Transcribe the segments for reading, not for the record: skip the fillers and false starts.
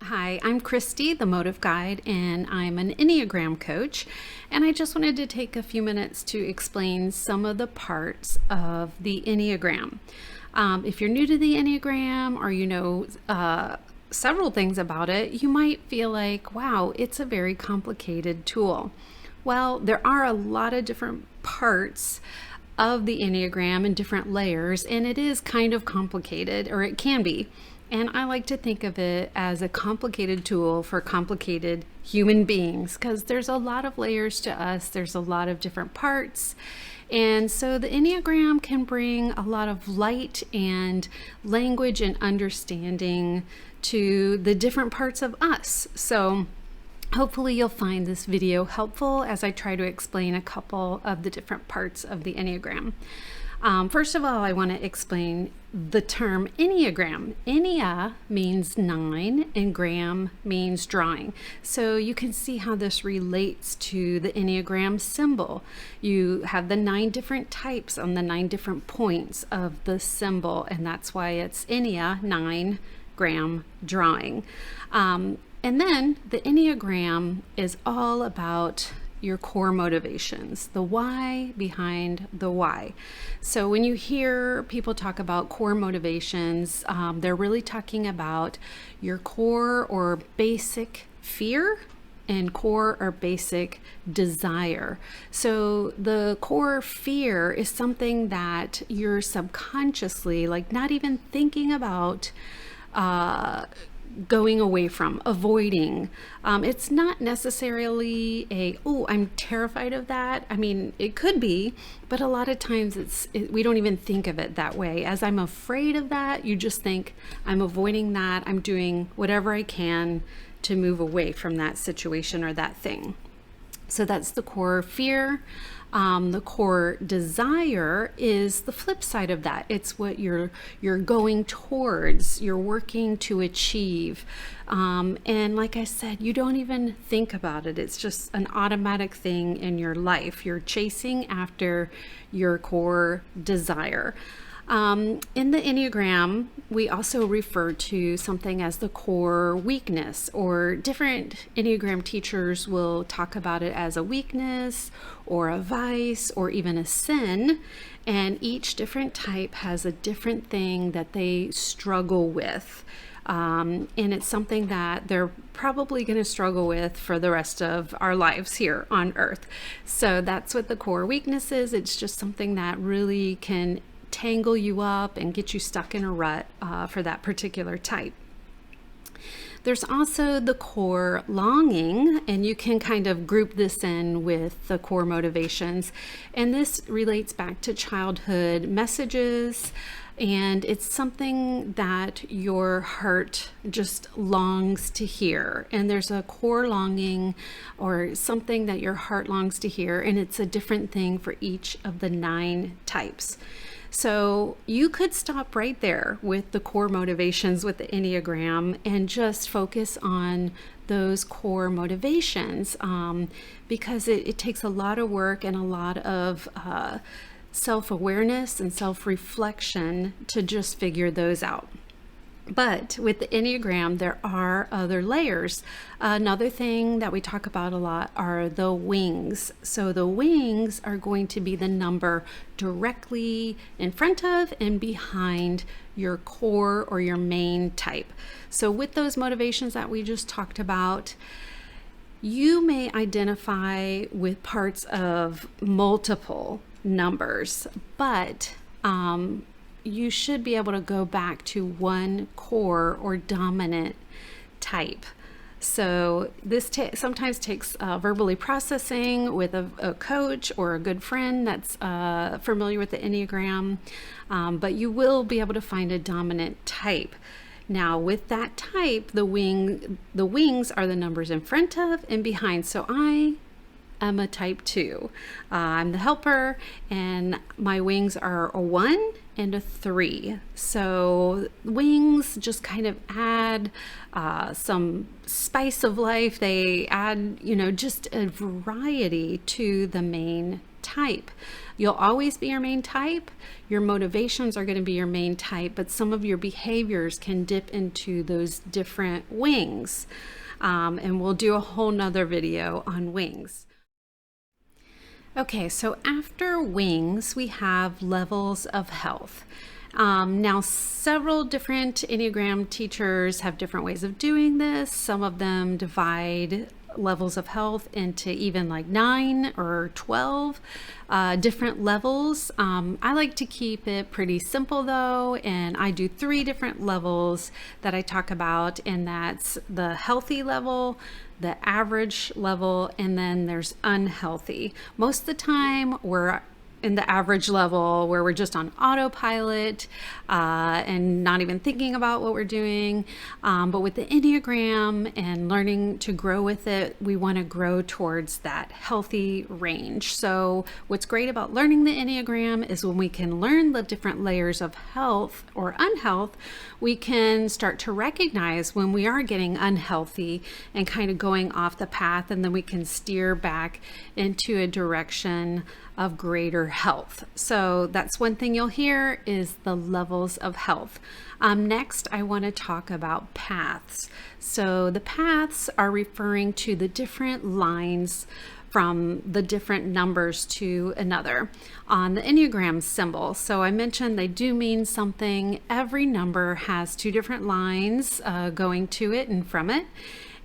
Hi, I'm Christy, the Motive Guide, and I'm an Enneagram coach. And I just wanted to take a few minutes to explain some of the parts of the Enneagram. If you're new to the Enneagram or you know several things about it, you might feel like, wow, it's a very complicated tool. Well, there are a lot of different parts of the Enneagram and different layers, and it is kind of complicated, or it can be. And I like to think of it as a complicated tool for complicated human beings because there's a lot of layers to us, there's a lot of different parts. And so the Enneagram can bring a lot of light and language and understanding to the different parts of us. So hopefully you'll find this video helpful as I try to explain a couple of the different parts of the Enneagram. First of all, I want to explain the term Enneagram. Ennea means 9 and gram means drawing. So you can see how this relates to the Enneagram symbol. You have the 9 different types on the 9 different points of the symbol, and that's why it's Ennea, 9 gram drawing. And then the Enneagram is all about your core motivations, the why behind the why. So when you hear people talk about core motivations, they're really talking about your core or basic fear and core or basic desire. So the core fear is something that you're subconsciously, like not even thinking about, going away from, avoiding. It's not necessarily I'm terrified of that. I mean, it could be, but a lot of times we don't even think of it that way. As I'm afraid of that, you just think, I'm avoiding that. I'm doing whatever I can to move away from that situation or that thing. So that's the core fear. The core desire is the flip side of that. It's what you're going towards, you're working to achieve. And like I said, you don't even think about it. It's just an automatic thing in your life. You're chasing after your core desire. In the Enneagram, we also refer to something as the core weakness, or different Enneagram teachers will talk about it as a weakness or a vice or even a sin. And each different type has a different thing that they struggle with. And it's something that they're probably going to struggle with for the rest of our lives here on Earth. So that's what the core weakness is. It's just something that really can tangle you up and get you stuck in a rut for that particular type. There's also the core longing, and you can kind of group this in with the core motivations. And this relates back to childhood messages, and it's something that your heart just longs to hear. And there's a core longing or something that your heart longs to hear, and it's a different thing for each of the 9 types. So you could stop right there with the core motivations with the Enneagram and just focus on those core motivations because it takes a lot of work and a lot of self-awareness and self-reflection to just figure those out. But with the Enneagram, there are other layers. Another thing that we talk about a lot are the wings. So the wings are going to be the number directly in front of and behind your core or your main type. So with those motivations that we just talked about, you may identify with parts of multiple numbers, but you should be able to go back to one core or dominant type. So this sometimes takes verbally processing with a coach or a good friend that's familiar with the Enneagram, but you will be able to find a dominant type. Now with that type, the wings are the numbers in front of and behind. So I I'm a type 2. I'm the helper, and my wings are a 1 and a 3. So wings just kind of add some spice of life. They add, just a variety to the main type. You'll always be your main type. Your motivations are going to be your main type, but some of your behaviors can dip into those different wings. And we'll do a whole nother video on wings. Okay, so after wings, we have levels of health. Now, several different Enneagram teachers have different ways of doing this. Some of them divide levels of health into even like 9 or 12 different levels. I like to keep it pretty simple though, and I do 3 different levels that I talk about, and that's the healthy level, the average level, and then there's unhealthy. Most of the time we're in the average level where we're just on autopilot and not even thinking about what we're doing. But with the Enneagram and learning to grow with it, we want to grow towards that healthy range. So what's great about learning the Enneagram is when we can learn the different layers of health or unhealth, we can start to recognize when we are getting unhealthy and kind of going off the path, and then we can steer back into a direction of greater health. So that's one thing you'll hear is the levels of health. Next, I want to talk about paths. So the paths are referring to the different lines from the different numbers to another on the Enneagram symbol. So I mentioned they do mean something. Every number has 2 different lines going to it and from it.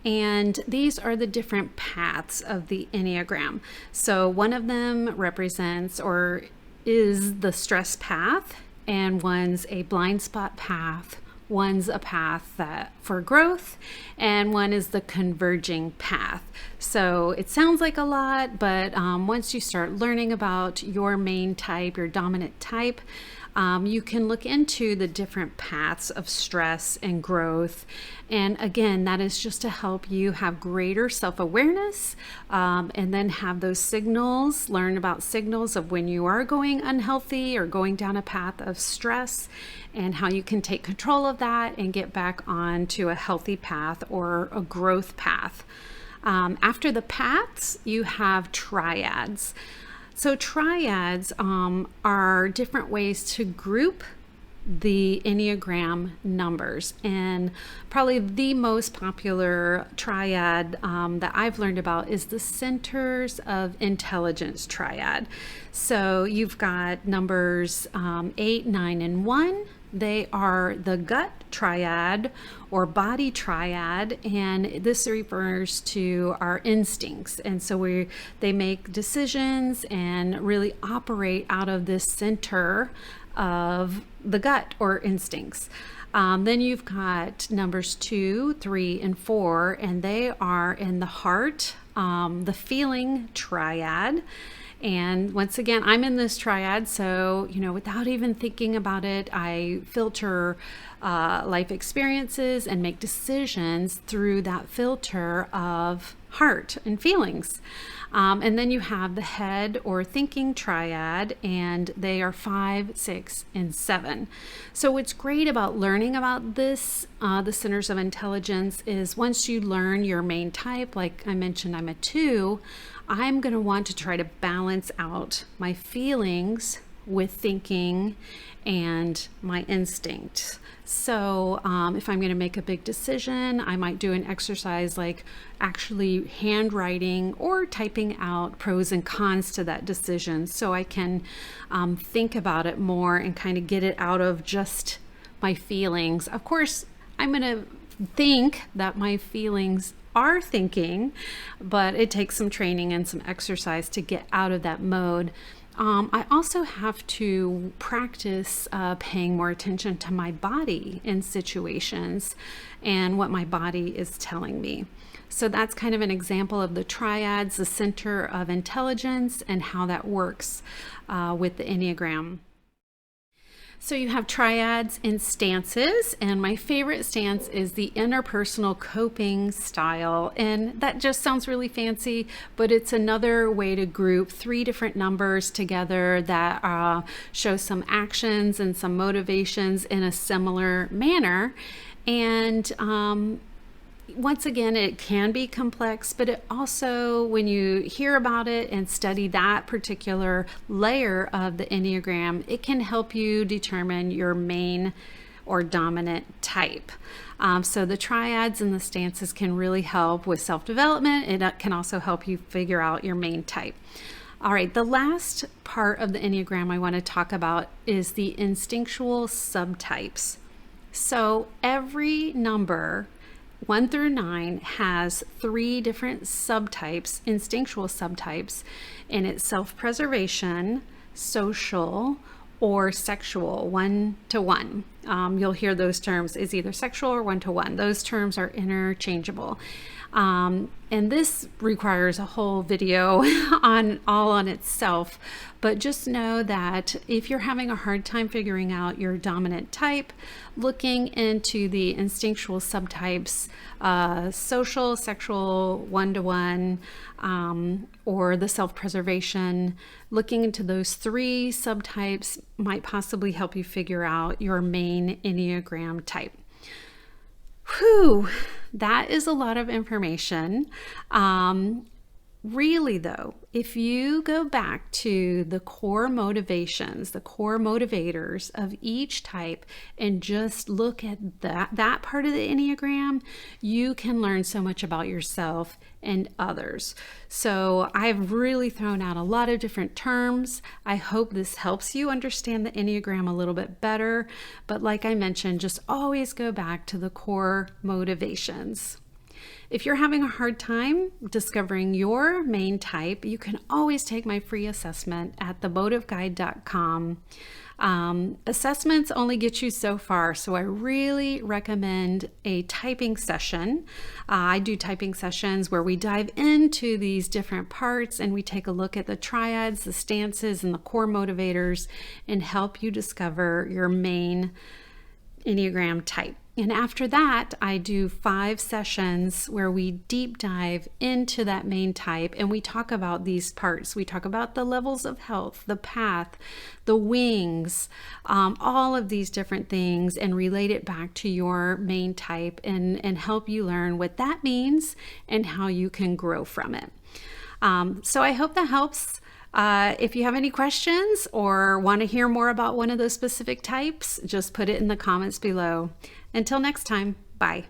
And these are the different paths of the Enneagram. So one of them represents or is the stress path, and one's a blind spot path, one's a path for growth, and one is the converging path. So it sounds like a lot, but once you start learning about your main type, your dominant type, you can look into the different paths of stress and growth. And again, that is just to help you have greater self-awareness and then have those signals, learn about signals of when you are going unhealthy or going down a path of stress, and how you can take control of that and get back onto a healthy path or a growth path. After the paths, you have triads. So triads are different ways to group the Enneagram numbers, and probably the most popular triad that I've learned about is the Centers of Intelligence triad. So you've got numbers 8, 9, and 1. They are the gut triad or body triad, and this refers to our instincts. And so they make decisions and really operate out of this center of the gut or instincts. Then you've got numbers 2, 3, and 4, and they are in the heart, the feeling triad. And once again, I'm in this triad, so, without even thinking about it, I filter life experiences and make decisions through that filter of heart and feelings. And then you have the head or thinking triad, and they are 5, 6, and 7. So what's great about learning about this, the centers of intelligence, is once you learn your main type, like I mentioned, I'm a 2, I'm going to want to try to balance out my feelings with thinking and my instincts. So if I'm going to make a big decision, I might do an exercise like actually handwriting or typing out pros and cons to that decision, so I can think about it more and kind of get it out of just my feelings. Of course, I'm going to think that my feelings are thinking, but it takes some training and some exercise to get out of that mode. I also have to practice paying more attention to my body in situations and what my body is telling me. So that's kind of an example of the triads, the center of intelligence, and how that works with the Enneagram. So you have triads and stances, and my favorite stance is the interpersonal coping style. And that just sounds really fancy, but it's another way to group 3 different numbers together that show some actions and some motivations in a similar manner. And once again, it can be complex, but it also, when you hear about it and study that particular layer of the Enneagram, it can help you determine your main or dominant type. So the triads and the stances can really help with self-development. It can also help you figure out your main type. All right, the last part of the Enneagram I want to talk about is the instinctual subtypes. So every number 1 through 9 has 3 different subtypes, instinctual subtypes, and it's self-preservation, social, or sexual, 1 to 1. You'll hear those terms is either sexual or 1 to 1. Those terms are interchangeable. And this requires a whole video on itself, but just know that if you're having a hard time figuring out your dominant type, looking into the instinctual subtypes, social, sexual, 1 to 1, or the self-preservation, looking into those 3 subtypes might possibly help you figure out your main Enneagram type. Whew, that is a lot of information. Really though, if you go back to the core motivations, the core motivators of each type and just look at that part of the Enneagram, you can learn so much about yourself and others. So I've really thrown out a lot of different terms. I hope this helps you understand the Enneagram a little bit better. But like I mentioned, just always go back to the core motivations. If you're having a hard time discovering your main type, you can always take my free assessment at themotiveguide.com. Assessments only get you so far, so I really recommend a typing session. I do typing sessions where we dive into these different parts and we take a look at the triads, the stances, and the core motivators and help you discover your main Enneagram type. And after that, I do 5 sessions where we deep dive into that main type and we talk about these parts. We talk about the levels of health, the path, the wings, all of these different things, and relate it back to your main type and help you learn what that means and how you can grow from it. So I hope that helps. If you have any questions or want to hear more about one of those specific types, just put it in the comments below. Until next time, bye.